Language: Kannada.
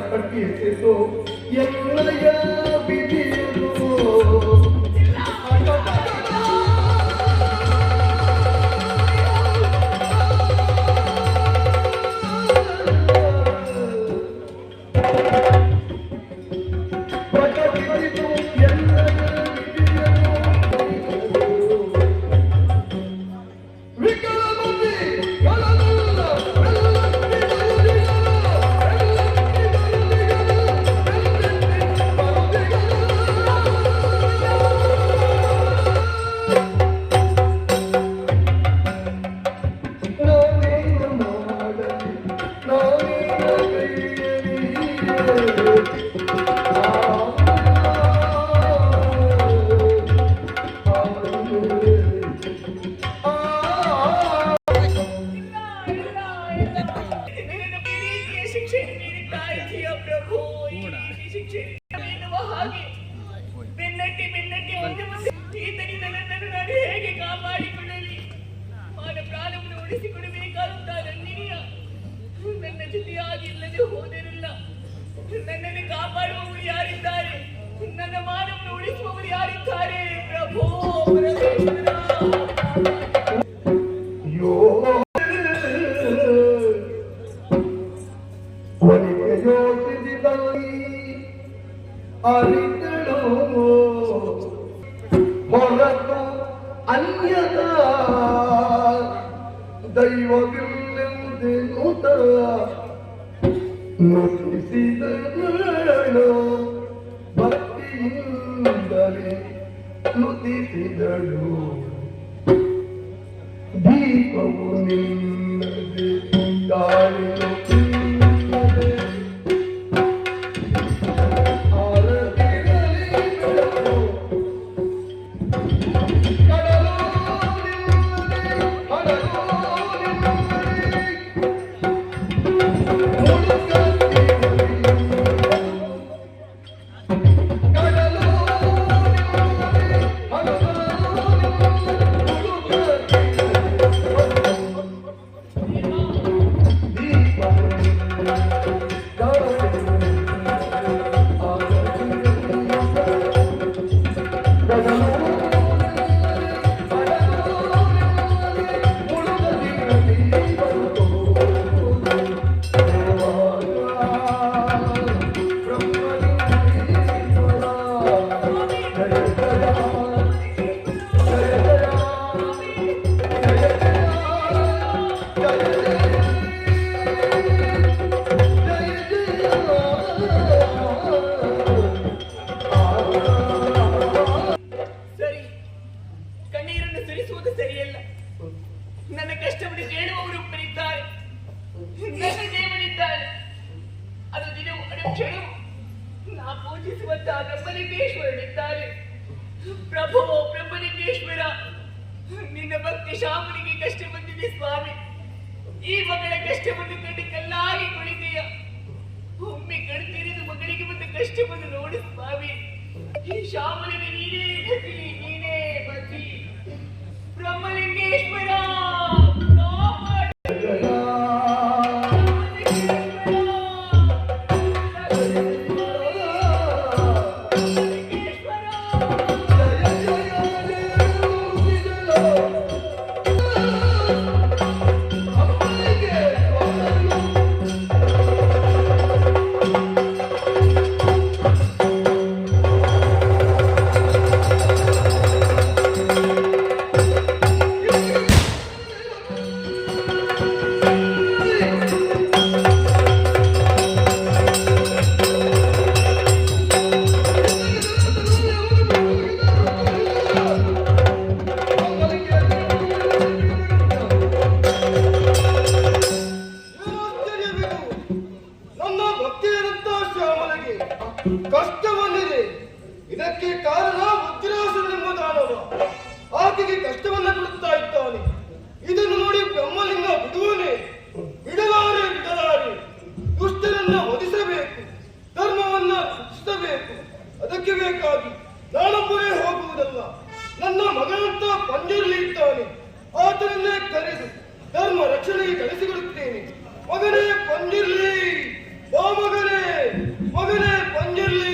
ಪ್ರಕಟಿಸಿತು ಎಲ್ಲಯ ವಿಧಿಯು ನನ್ನ ಜೊತೆಯಾಗಿ ಇಲ್ಲದೆ ಹೋದರಿಲ್ಲ. ನನ್ನನ್ನು ಕಾಪಾಡುವವರು ಯಾರಿದ್ದಾರೆ? ನನ್ನ ಮಾನವನ್ನು ಉಳಿಸುವವರು ಯಾರಿದ್ದಾರೆ? ಪ್ರಭೋ ಹೊರತು ಅನ್ಯದ ದೈವವಿಲ್ಲೆಂದೆ ನುತಿಸಿದಳು ಭಕ್ತಿಯಿಂದಲೇ ನುತಿಸಿದಳು ದೀಪವು ನಿನ್ನದೆ ಗಾಳಿಯು ನನ್ನ ಕಷ್ಟವನ್ನು ಕೇಳುವವರು ಒಬ್ಬರಿದ್ದಾರೆ, ನನ್ನ ದೇವರಿದ್ದಾರೆ. ಅದು ದಿನವೂ ಅನುಕ್ಷಣವೂ ನಾ ಪೂಜಿಸುವಂತಹ ಬ್ರಹ್ಮಲಿಂಗೇಶ್ವರನಿದ್ದಾರೆ. ಪ್ರಭೋ ಬ್ರಹ್ಮಲಿಂಗೇಶ್ವರ, ನಿನ್ನ ಭಕ್ತಿ ಶಾಮನಿಗೆ ಕಷ್ಟ ಬಂದಿದೆ ಸ್ವಾಮಿ. ಈ ಮಗಳ ಕಷ್ಟವನ್ನು ಕಂಡು ಕಲ್ಲಾಗಿ ಕುಳಿತೆಯ. ಒಮ್ಮೆ ಕಣ್ತಿರಿದು ಮಗಳಿಗೆ ಬಂದ ಕಷ್ಟವನ್ನು ನೋಡು ಸ್ವಾಮಿ. ಈ ಶಾಮನಿಗೆ ನೀನೇ ಗತಿ, ನೀನೇ ಬತಿ. ಬ್ರಹ್ಮಲಿಂಗೇಶ್ವರ ಕಷ್ಟ ಬಂದಿದೆ. ಇದಕ್ಕೆ ಕಾರಣ ವಜ್ರಾಸುರನೆಂಬ ದಾನವ ಆಕೆಗೆ ಕಷ್ಟವನ್ನ ಕೊಡುತ್ತಾ ಇದ್ದಾನೆ. ಇದನ್ನು ನೋಡಿ ಬ್ರಹ್ಮಲಿಂಗ ಬಿಡುವನೇ? ಬಿಡಲಾರೆ. ದುಷ್ಟರನ್ನ ವಧಿಸಬೇಕು, ಧರ್ಮವನ್ನ ರಕ್ಷಿಸಬೇಕು. ಅದಕ್ಕೆ ಬೇಕಾಗಿ ನಾನೊಬ್ಬರೇ ಹೋಗುವುದಲ್ಲ, ನನ್ನ ಮಗನಂತ ಪಂಜರಲ್ಲಿ ಇದ್ದಾನೆ, ಆತನನ್ನೇ ಕರೆದು ಧರ್ಮ ರಕ್ಷಣೆಗೆ ಕಳಿಸಿಕೊಡುತ್ತೇನೆ. ಮಗನೇ ಪಂಜರ್ಲಿ, ಓ ಮಗನೇ ಮಗನೇ ಪಂಜರ್ಲಿ